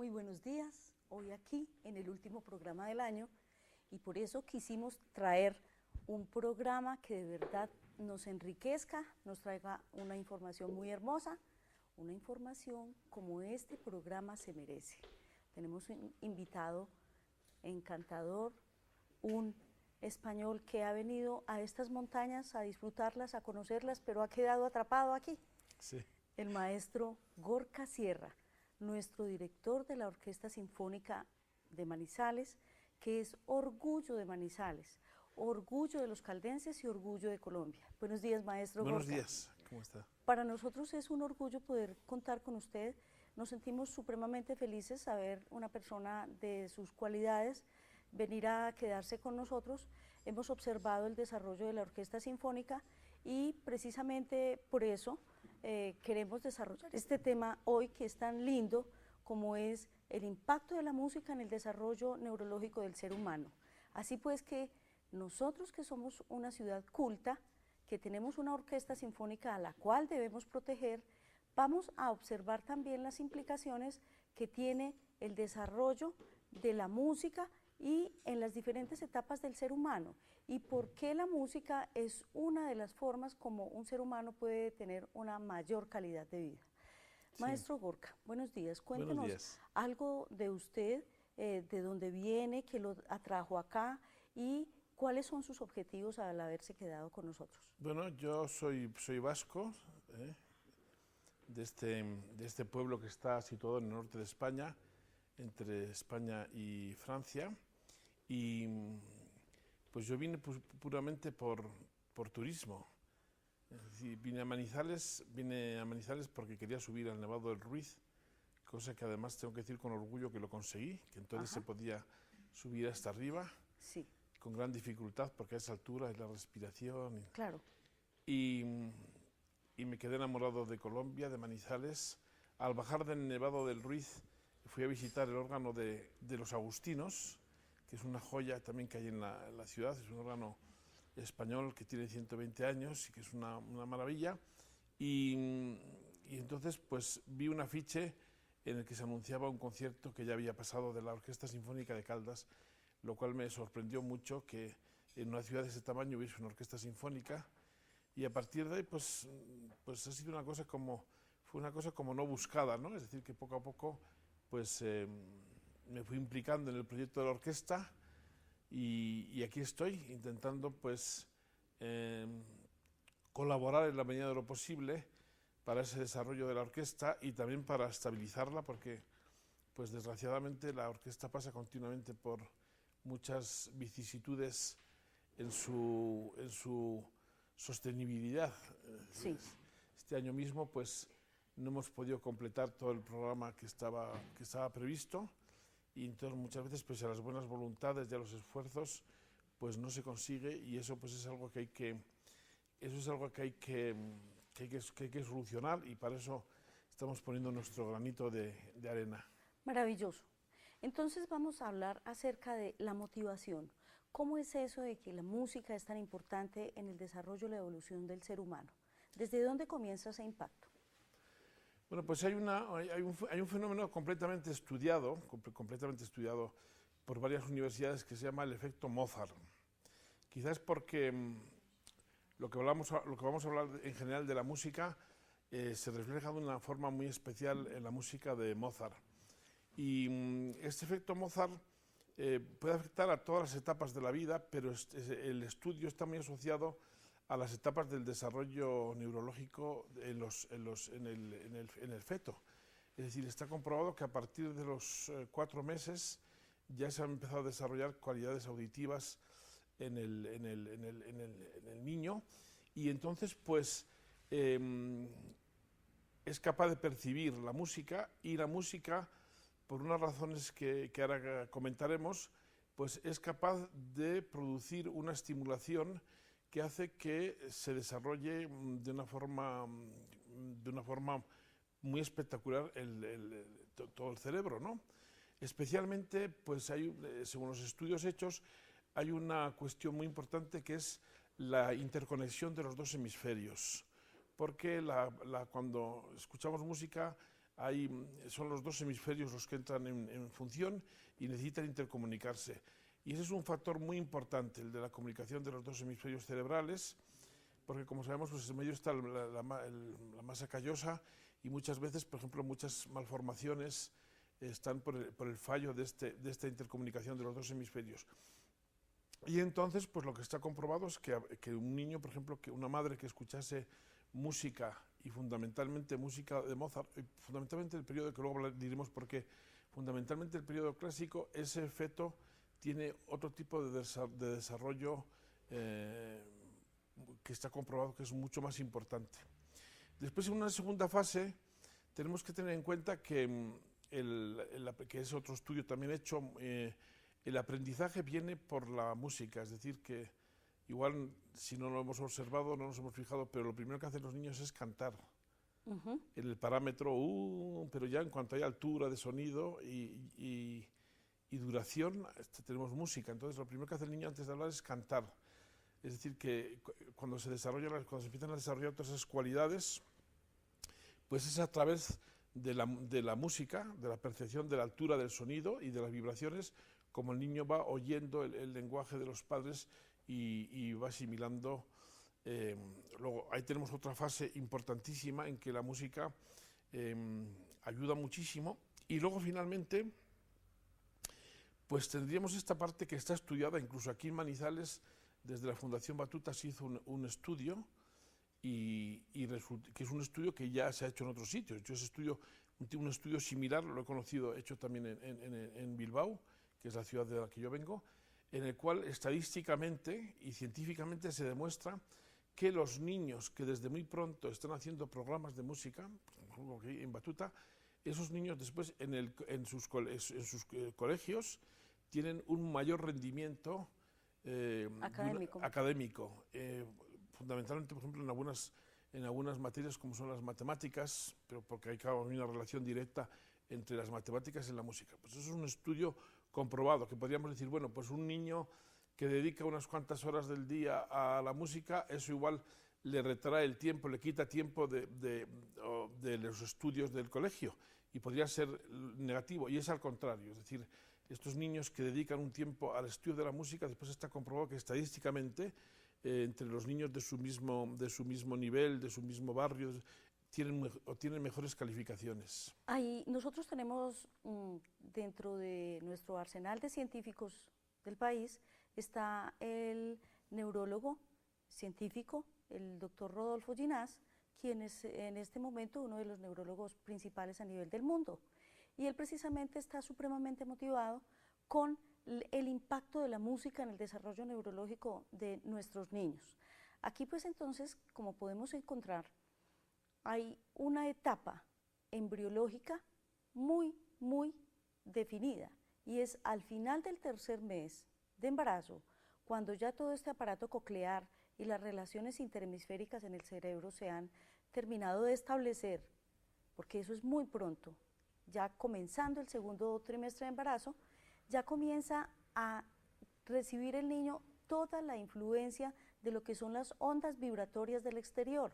Muy buenos días, hoy aquí en el último programa del año y por eso quisimos traer un programa que de verdad nos enriquezca, nos traiga una información muy hermosa, una información como este programa se merece. Tenemos un invitado encantador, un español que ha venido a estas montañas a disfrutarlas, a conocerlas, pero ha quedado atrapado aquí. Sí. El maestro Gorka Sierra, nuestro director de la Orquesta Sinfónica de Manizales, que es orgullo de Manizales, orgullo de los caldenses y orgullo de Colombia. Buenos días, maestro Gorka. Buenos días, ¿cómo está? Para nosotros es un orgullo poder contar con usted. Nos sentimos supremamente felices saber una persona de sus cualidades venir a quedarse con nosotros. Hemos observado el desarrollo de la Orquesta Sinfónica y precisamente por eso queremos desarrollar este tema hoy que es tan lindo como es el impacto de la música en el desarrollo neurológico del ser humano. Así pues que nosotros que somos una ciudad culta, que tenemos una orquesta sinfónica a la cual debemos proteger, vamos a observar también las implicaciones que tiene el desarrollo de la música y en las diferentes etapas del ser humano y por qué la música es una de las formas como un ser humano puede tener una mayor calidad de vida. Sí. Maestro Gorka, buenos días, cuéntenos algo de usted, de dónde viene, qué lo atrajo acá y cuáles son sus objetivos al haberse quedado con nosotros. Bueno, yo soy vasco, de este pueblo que está situado en el norte de España, entre España y Francia, y pues yo vine puramente por turismo. Es decir, vine a Manizales porque quería subir al Nevado del Ruiz, cosa que además tengo que decir con orgullo que lo conseguí, que entonces se podía subir hasta arriba, sí, con gran dificultad porque a esa altura es la respiración. Claro. Y me quedé enamorado de Colombia, de Manizales. Al bajar del Nevado del Ruiz fui a visitar el órgano de los agustinos, que es una joya también que hay en la ciudad, es un órgano español que tiene 120 años y que es una maravilla. Y entonces pues vi un afiche en el que se anunciaba un concierto que ya había pasado de la Orquesta Sinfónica de Caldas, lo cual me sorprendió mucho que en una ciudad de ese tamaño hubiese una orquesta sinfónica, y a partir de ahí pues ha sido fue una cosa como no buscada, ¿no? Es decir, que poco a poco pues me fui implicando en el proyecto de la orquesta y aquí estoy intentando pues colaborar en la medida de lo posible para ese desarrollo de la orquesta y también para estabilizarla, porque pues desgraciadamente la orquesta pasa continuamente por muchas vicisitudes en su sostenibilidad. Sí. Este año mismo pues no hemos podido completar todo el programa que estaba previsto, y entonces muchas veces pese a las buenas voluntades y a los esfuerzos pues no se consigue, y eso pues es algo que hay que solucionar, y para eso estamos poniendo nuestro granito de arena. Maravilloso. Entonces vamos a hablar acerca de la motivación. ¿Cómo es eso de que la música es tan importante en el desarrollo y la evolución del ser humano? ¿Desde dónde comienza ese impacto? Bueno, pues hay un fenómeno completamente estudiado por varias universidades, que se llama el efecto Mozart. Quizás porque lo que vamos a hablar en general de la música se refleja de una forma muy especial en la música de Mozart. Y este efecto Mozart puede afectar a todas las etapas de la vida, pero el estudio está muy asociado a las etapas del desarrollo neurológico en el feto. Es decir, está comprobado que a partir de los 4 meses ya se han empezado a desarrollar cualidades auditivas en el niño, y entonces pues es capaz de percibir la música, y la música, por unas razones que ahora comentaremos, pues es capaz de producir una estimulación que hace que se desarrolle de una forma muy espectacular todo el cerebro, ¿no? Especialmente, pues según los estudios hechos, hay una cuestión muy importante que es la interconexión de los dos hemisferios, porque cuando escuchamos música son los dos hemisferios los que entran en función y necesitan intercomunicarse. Y ese es un factor muy importante, el de la comunicación de los dos hemisferios cerebrales, porque como sabemos, pues en medio está la masa callosa y muchas veces, por ejemplo, muchas malformaciones están por el fallo de esta intercomunicación de los dos hemisferios. Y entonces, pues lo que está comprobado es que un niño, por ejemplo, que una madre que escuchase música, y fundamentalmente música de Mozart, fundamentalmente el periodo, que luego diremos por qué, fundamentalmente el periodo clásico, ese feto tiene otro tipo de desarrollo que está comprobado que es mucho más importante. Después, en una segunda fase, tenemos que tener en cuenta que, que es otro estudio también hecho, el aprendizaje viene por la música, es decir, que igual si no lo hemos observado, no nos hemos fijado, pero lo primero que hacen los niños es cantar. En el parámetro, pero ya en cuanto hay altura de sonido y duración, tenemos música. Entonces lo primero que hace el niño antes de hablar es cantar. Es decir, que cuando se empiezan a desarrollar todas esas cualidades, pues es a través de la música, de la percepción de la altura del sonido y de las vibraciones, como el niño va oyendo el lenguaje de los padres y va asimilando. Luego ahí tenemos otra fase importantísima en que la música ayuda muchísimo. Y luego finalmente, pues tendríamos esta parte que está estudiada, incluso aquí en Manizales, desde la Fundación Batuta se hizo un estudio, que es un estudio que ya se ha hecho en otros sitios. Yo un estudio similar, lo he conocido, hecho también en Bilbao, que es la ciudad de la que yo vengo, en el cual estadísticamente y científicamente se demuestra que los niños que desde muy pronto están haciendo programas de música, en Batuta, esos niños después en sus colegios tienen un mayor rendimiento académico. Fundamentalmente, por ejemplo, en algunas materias como son las matemáticas, pero porque hay una relación directa entre las matemáticas y la música. Pues eso es un estudio comprobado, que podríamos decir, bueno, pues un niño que dedica unas cuantas horas del día a la música, eso igual le retrae el tiempo, le quita tiempo de los estudios del colegio, y podría ser negativo, y es al contrario, es decir, estos niños que dedican un tiempo al estudio de la música, después está comprobado que estadísticamente entre los niños de su mismo nivel, de su mismo barrio, tienen mejores calificaciones. Nosotros tenemos dentro de nuestro arsenal de científicos del país, está el neurólogo científico, el doctor Rodolfo Ginás, quien es en este momento uno de los neurólogos principales a nivel del mundo. Y él precisamente está supremamente motivado con el impacto de la música en el desarrollo neurológico de nuestros niños. Aquí pues entonces, como podemos encontrar, hay una etapa embriológica muy definida, y es al final del tercer mes de embarazo, cuando ya todo este aparato coclear y las relaciones interhemisféricas en el cerebro se han terminado de establecer, porque eso es muy pronto, ya comenzando el segundo trimestre de embarazo, ya comienza a recibir el niño toda la influencia de lo que son las ondas vibratorias del exterior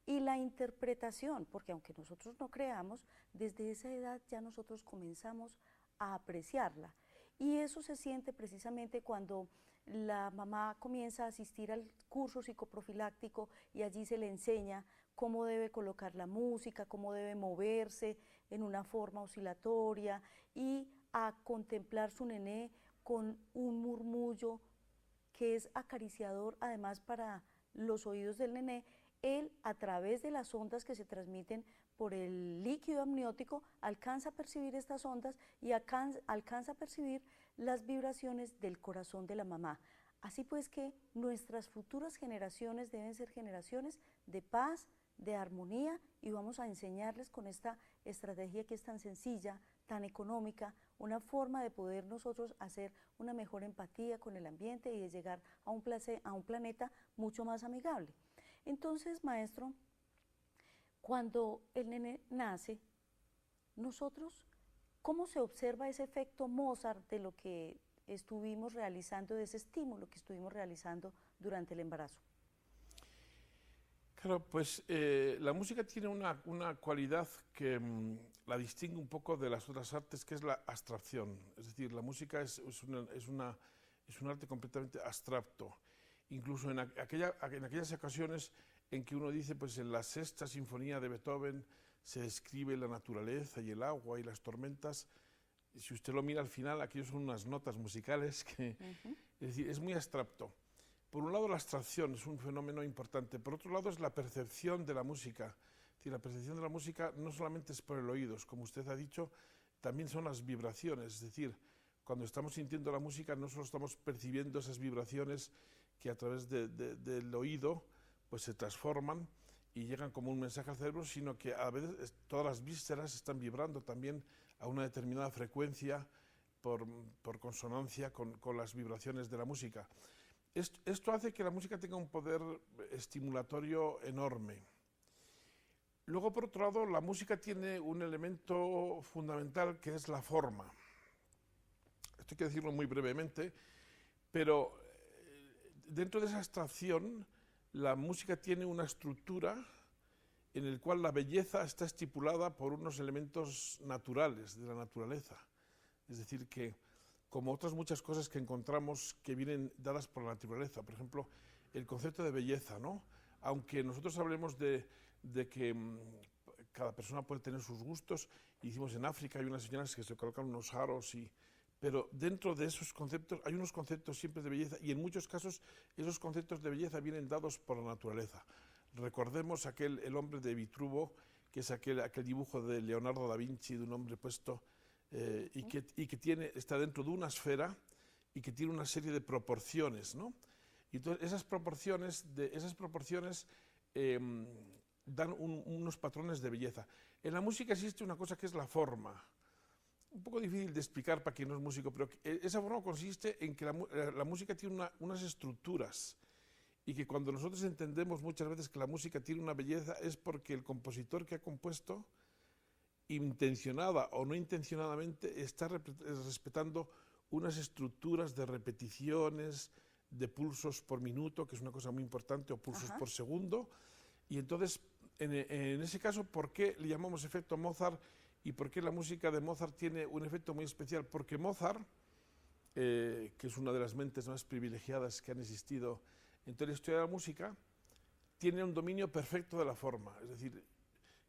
y la interpretación, porque aunque nosotros no creamos, desde esa edad ya nosotros comenzamos a apreciarla. Y eso se siente precisamente cuando la mamá comienza a asistir al curso psicoprofiláctico y allí se le enseña cómo debe colocar la música, cómo debe moverse en una forma oscilatoria y a contemplar su nené con un murmullo que es acariciador además para los oídos del nené. Él, a través de las ondas que se transmiten por el líquido amniótico, alcanza a percibir estas ondas y alcanza a percibir las vibraciones del corazón de la mamá. Así pues que nuestras futuras generaciones deben ser generaciones de paz, de armonía, y vamos a enseñarles con esta estrategia que es tan sencilla, tan económica, una forma de poder nosotros hacer una mejor empatía con el ambiente y de llegar a un planeta mucho más amigable. Entonces, maestro, cuando el nene nace, nosotros, ¿cómo se observa ese efecto Mozart de lo que estuvimos realizando, de ese estímulo que estuvimos realizando durante el embarazo? Claro, pues la música tiene una cualidad que la distingue un poco de las otras artes, que es la abstracción. Es decir, la música es un arte completamente abstracto. Incluso en aquellas ocasiones en que uno dice, pues en la sexta sinfonía de Beethoven se describe la naturaleza y el agua y las tormentas. Si usted lo mira al final, aquí son unas notas musicales que, es decir, es muy abstracto. Por un lado, la abstracción es un fenómeno importante. Por otro lado, es la percepción de la música. Es decir, la percepción de la música no solamente es por el oído, como usted ha dicho, también son las vibraciones. Es decir, cuando estamos sintiendo la música, no solo estamos percibiendo esas vibraciones que a través del oído pues se transforman y llegan como un mensaje al cerebro, sino que a veces todas las vísceras están vibrando también a una determinada frecuencia por consonancia con las vibraciones de la música. Esto hace que la música tenga un poder estimulatorio enorme. Luego, por otro lado, la música tiene un elemento fundamental que es la forma. Esto hay que decirlo muy brevemente, pero dentro de esa abstracción, la música tiene una estructura en la cual la belleza está estipulada por unos elementos naturales, de la naturaleza. Es decir, que como otras muchas cosas que encontramos que vienen dadas por la naturaleza, por ejemplo, el concepto de belleza, ¿no? Aunque nosotros hablemos de que cada persona puede tener sus gustos, y decimos en África hay unas señoras que se colocan unos aros, pero dentro de esos conceptos hay unos conceptos siempre de belleza, y en muchos casos esos conceptos de belleza vienen dados por la naturaleza. Recordemos el hombre de Vitruvo, que es aquel dibujo de Leonardo da Vinci de un hombre puesto y que está dentro de una esfera y que tiene una serie de proporciones, ¿no? Y entonces esas proporciones dan unos patrones de belleza. En la música existe una cosa que es la forma, un poco difícil de explicar para quien no es músico, pero esa forma consiste en que la música tiene unas estructuras, y que cuando nosotros entendemos muchas veces que la música tiene una belleza es porque el compositor que ha compuesto, intencionada o no intencionadamente, está respetando unas estructuras de repeticiones, de pulsos por minuto, que es una cosa muy importante, o pulsos por segundo. Y entonces, en ese caso, ¿por qué le llamamos efecto Mozart y por qué la música de Mozart tiene un efecto muy especial? Porque Mozart, que es una de las mentes más privilegiadas que han existido en toda la historia de la música, tiene un dominio perfecto de la forma. Es decir,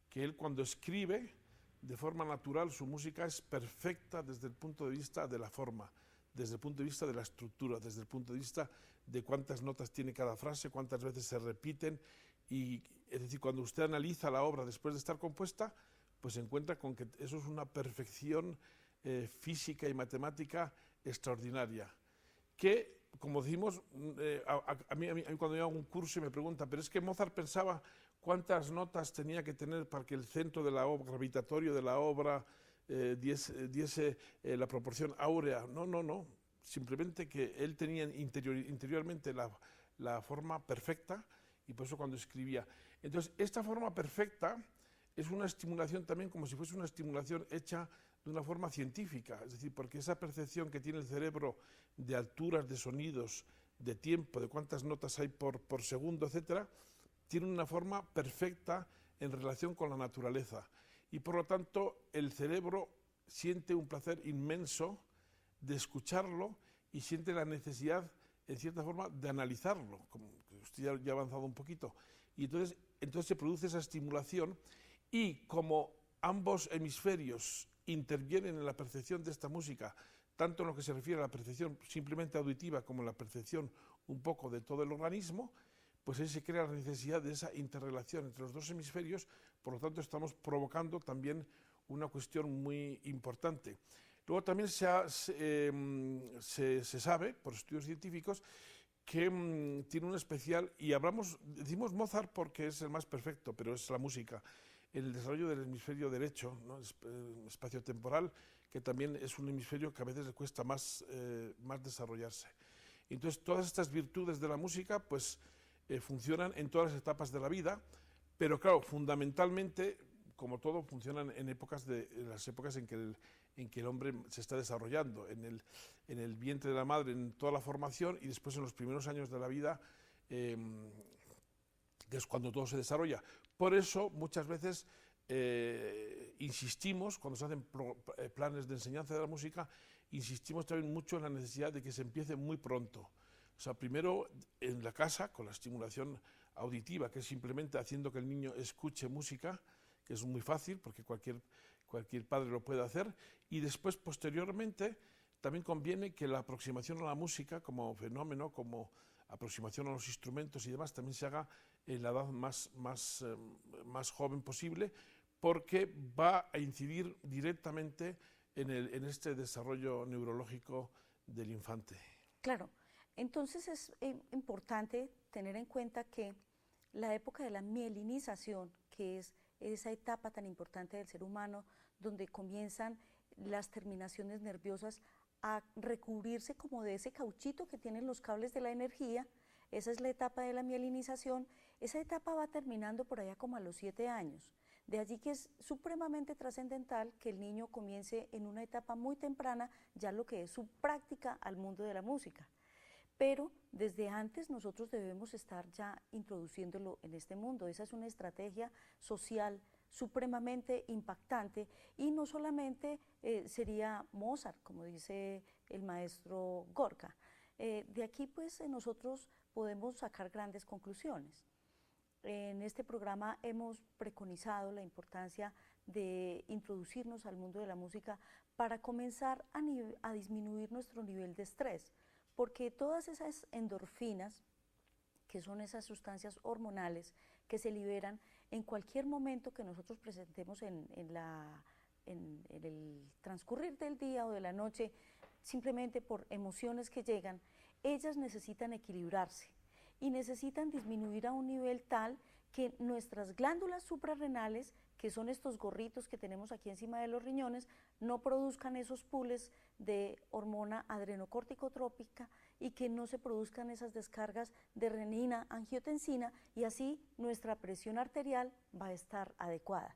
que él cuando escribe de forma natural, su música es perfecta desde el punto de vista de la forma, desde el punto de vista de la estructura, desde el punto de vista de cuántas notas tiene cada frase, cuántas veces se repiten. Y es decir, cuando usted analiza la obra después de estar compuesta, pues se encuentra con que eso es una perfección física y matemática extraordinaria, que, como decimos, a mí cuando yo hago un curso y me preguntan, pero es que Mozart pensaba cuántas notas tenía que tener para que el centro de la obra, gravitatorio de la obra, diese la proporción áurea. No, simplemente que él tenía interiormente la forma perfecta, y por eso cuando escribía. Entonces, esta forma perfecta es una estimulación también, como si fuese una estimulación hecha de una forma científica, es decir, porque esa percepción que tiene el cerebro de alturas, de sonidos, de tiempo, de cuántas notas hay por segundo, etcétera, tiene una forma perfecta en relación con la naturaleza. Y por lo tanto, el cerebro siente un placer inmenso de escucharlo y siente la necesidad, en cierta forma, de analizarlo, como usted ya ha avanzado un poquito. Y entonces se produce esa estimulación, y como ambos hemisferios intervienen en la percepción de esta música, tanto en lo que se refiere a la percepción simplemente auditiva como en la percepción un poco de todo el organismo, pues ahí se crea la necesidad de esa interrelación entre los dos hemisferios. Por lo tanto, estamos provocando también una cuestión muy importante. Luego también se sabe, por estudios científicos, que tiene un especial, y decimos Mozart porque es el más perfecto, pero es la música, el desarrollo del hemisferio derecho, ¿no? Espacio-temporal, que también es un hemisferio que a veces le cuesta más desarrollarse. Entonces, todas estas virtudes de la música, pues, funcionan en todas las etapas de la vida, pero claro, fundamentalmente, como todo, funcionan en las épocas en que el hombre se está desarrollando, en el vientre de la madre, en toda la formación, y después en los primeros años de la vida, que es cuando todo se desarrolla. Por eso, muchas veces insistimos, cuando se hacen planes de enseñanza de la música, insistimos también mucho en la necesidad de que se empiece muy pronto. O sea, primero en la casa, con la estimulación auditiva, que es simplemente haciendo que el niño escuche música, que es muy fácil, porque cualquier padre lo puede hacer, y después, posteriormente, también conviene que la aproximación a la música como fenómeno, como aproximación a los instrumentos y demás, también se haga en la edad más joven posible, porque va a incidir directamente en este desarrollo neurológico del infante. Claro, entonces es importante tener en cuenta que la época de la mielinización, que es esa etapa tan importante del ser humano, donde comienzan las terminaciones nerviosas a recubrirse como de ese cauchito que tienen los cables de la energía, esa es la etapa de la mielinización. Esa etapa va terminando por allá como a los 7 años. De allí que es supremamente trascendental que el niño comience en una etapa muy temprana ya lo que es su práctica al mundo de la música. Pero desde antes nosotros debemos estar ya introduciéndolo en este mundo. Esa es una estrategia social supremamente impactante, y no solamente sería Mozart, como dice el maestro Gorka. De aquí pues nosotros podemos sacar grandes conclusiones. En este programa hemos preconizado la importancia de introducirnos al mundo de la música para comenzar a disminuir nuestro nivel de estrés, porque todas esas endorfinas, que son esas sustancias hormonales que se liberan en cualquier momento que nosotros presentemos en el transcurrir del día o de la noche, simplemente por emociones que llegan, ellas necesitan equilibrarse y necesitan disminuir a un nivel tal que nuestras glándulas suprarrenales, que son estos gorritos que tenemos aquí encima de los riñones, no produzcan esos pools de hormona adrenocorticotrópica y que no se produzcan esas descargas de renina, angiotensina, y así nuestra presión arterial va a estar adecuada.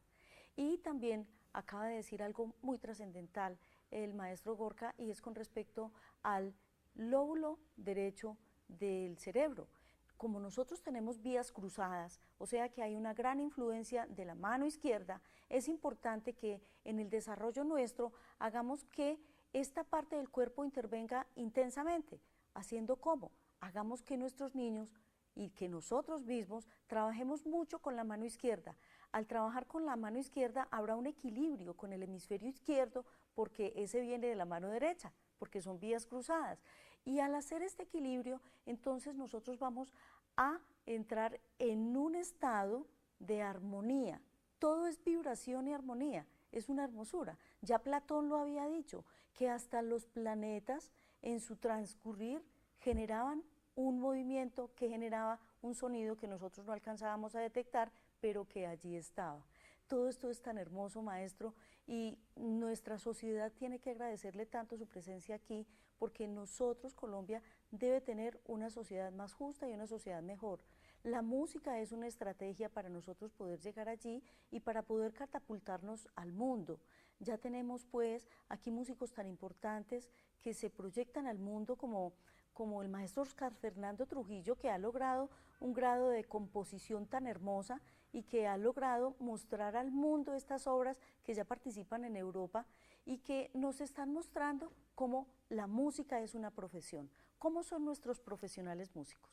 Y también acaba de decir algo muy trascendental el maestro Gorka, y es con respecto al lóbulo derecho del cerebro. Como nosotros tenemos vías cruzadas, o sea que hay una gran influencia de la mano izquierda, es importante que en el desarrollo nuestro hagamos que esta parte del cuerpo intervenga intensamente. ¿Haciendo cómo? Hagamos que nuestros niños y que nosotros mismos trabajemos mucho con la mano izquierda. Al trabajar con la mano izquierda habrá un equilibrio con el hemisferio izquierdo, porque ese viene de la mano derecha, porque son vías cruzadas. Y al hacer este equilibrio, entonces nosotros vamos a entrar en un estado de armonía. Todo es vibración y armonía, es una hermosura. Ya Platón lo había dicho, que hasta los planetas en su transcurrir generaban un movimiento que generaba un sonido que nosotros no alcanzábamos a detectar, pero que allí estaba. Todo esto es tan hermoso, maestro, y nuestra sociedad tiene que agradecerle tanto su presencia aquí, porque nosotros, Colombia, debe tener una sociedad más justa y una sociedad mejor. La música es una estrategia para nosotros poder llegar allí y para poder catapultarnos al mundo. Ya tenemos pues aquí músicos tan importantes que se proyectan al mundo como el maestro Oscar Fernando Trujillo, que ha logrado un grado de composición tan hermosa y que ha logrado mostrar al mundo estas obras que ya participan en Europa y que nos están mostrando cómo la música es una profesión. ¿Cómo son nuestros profesionales músicos?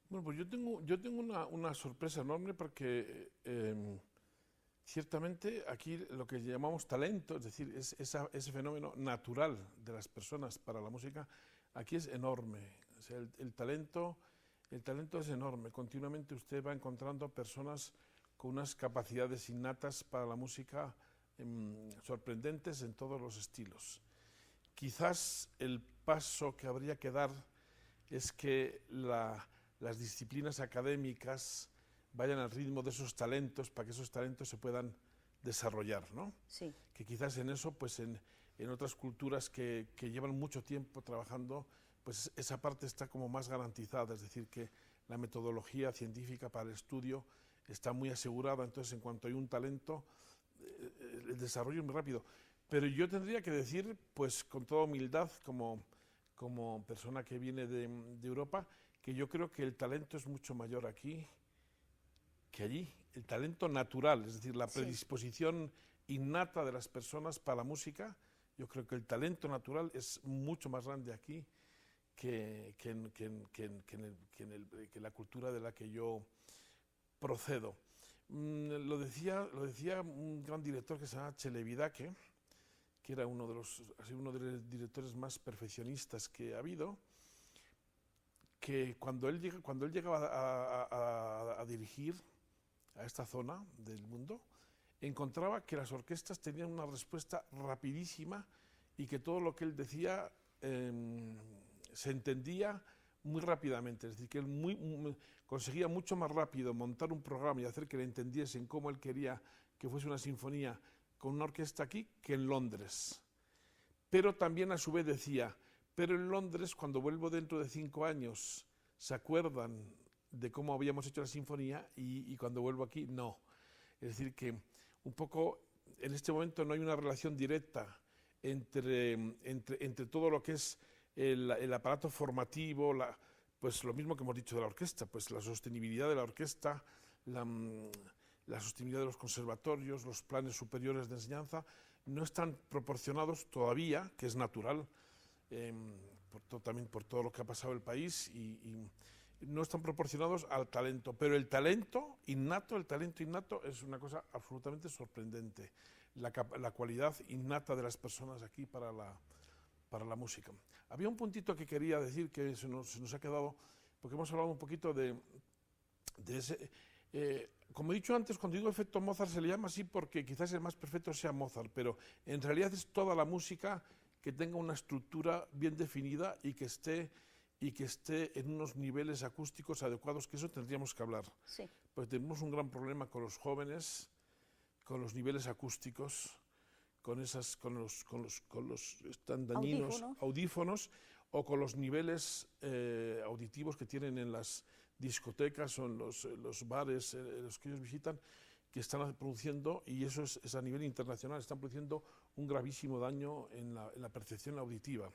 Bueno, pues yo tengo una sorpresa enorme, porque ciertamente aquí lo que llamamos talento, es decir, ese fenómeno natural de las personas para la música, aquí es enorme. O sea, el talento es enorme. Continuamente usted va encontrando personas con unas capacidades innatas para la música sorprendentes en todos los estilos. Quizás el paso que habría que dar es que las disciplinas académicas vayan al ritmo de esos talentos, para que esos talentos se puedan desarrollar, ¿no? Sí. Que quizás en eso, pues en otras culturas que llevan mucho tiempo trabajando, pues esa parte está como más garantizada, es decir, que la metodología científica para el estudio está muy asegurada, entonces en cuanto hay un talento, el desarrollo es muy rápido. Pero yo tendría que decir, pues con toda humildad, como persona que viene de Europa, que yo creo que el talento es mucho mayor aquí que allí el talento natural, es decir, la Sí. predisposición innata de las personas para la música, yo creo que el talento natural es mucho más grande aquí que en la cultura de la que yo procedo. Lo decía un gran director que se llama Chelevidake, que era uno de los directores más perfeccionistas que ha habido, que cuando él llegaba a dirigir a esta zona del mundo, encontraba que las orquestas tenían una respuesta rapidísima y que todo lo que él decía se entendía muy rápidamente, es decir, que él conseguía mucho más rápido montar un programa y hacer que le entendiesen cómo él quería que fuese una sinfonía con una orquesta aquí que en Londres. Pero también a su vez decía, pero en Londres cuando vuelvo dentro de 5 años se acuerdan de cómo habíamos hecho la sinfonía y cuando vuelvo aquí no. Es decir, que un poco en este momento no hay una relación directa entre todo lo que es el aparato formativo, pues lo mismo que hemos dicho de la orquesta, pues la sostenibilidad de la orquesta, la sostenibilidad de los conservatorios, los planes superiores de enseñanza, no están proporcionados todavía, que es natural, también por todo lo que ha pasado en el país, y no están proporcionados al talento, pero el talento innato es una cosa absolutamente sorprendente, la cualidad innata de las personas aquí para la música. Había un puntito que quería decir que se nos ha quedado, porque hemos hablado un poquito de ese... como he dicho antes, cuando digo efecto Mozart se le llama así porque quizás el más perfecto sea Mozart, pero en realidad es toda la música que tenga una estructura bien definida y que esté en unos niveles acústicos adecuados, que eso tendríamos que hablar. Sí. Pues tenemos un gran problema con los jóvenes, con los niveles acústicos, con los tan dañinos audífonos o con los niveles auditivos que tienen en las discotecas o en los bares los que ellos visitan, que están produciendo, y eso es a nivel internacional, están produciendo un gravísimo daño en la percepción auditiva.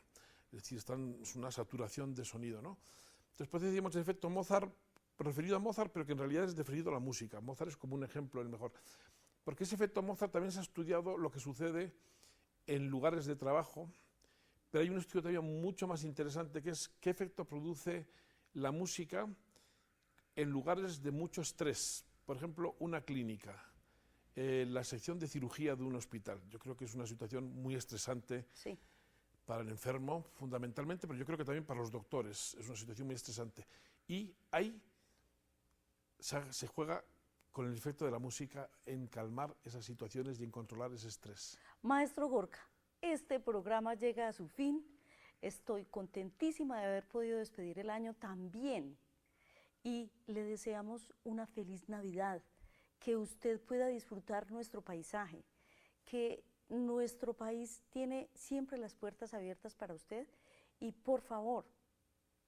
Es decir, es una saturación de sonido, ¿no? Después decíamos el efecto Mozart, referido a Mozart, pero que en realidad es referido a la música. Mozart es como un ejemplo, el mejor. Porque ese efecto Mozart también se ha estudiado lo que sucede en lugares de trabajo, pero hay un estudio todavía mucho más interesante, que es qué efecto produce la música en lugares de mucho estrés. Por ejemplo, una clínica, la sección de cirugía de un hospital. Yo creo que es una situación muy estresante. Sí. Para el enfermo, fundamentalmente, pero yo creo que también para los doctores es una situación muy estresante. Y ahí se juega con el efecto de la música en calmar esas situaciones y en controlar ese estrés. Maestro Gorka, este programa llega a su fin. Estoy contentísima de haber podido despedir el año tan bien y le deseamos una feliz Navidad, que usted pueda disfrutar nuestro paisaje, que nuestro país tiene siempre las puertas abiertas para usted y por favor,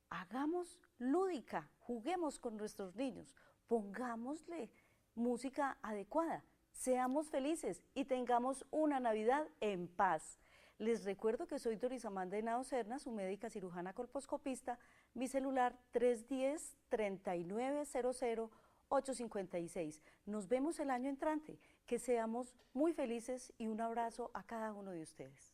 hagamos lúdica, juguemos con nuestros niños, pongámosle música adecuada, seamos felices y tengamos una Navidad en paz. Les recuerdo que soy Doris Amanda Henao Serna, su médica cirujana colposcopista, mi celular 310-3900-856. Nos vemos el año entrante. Que seamos muy felices y un abrazo a cada uno de ustedes.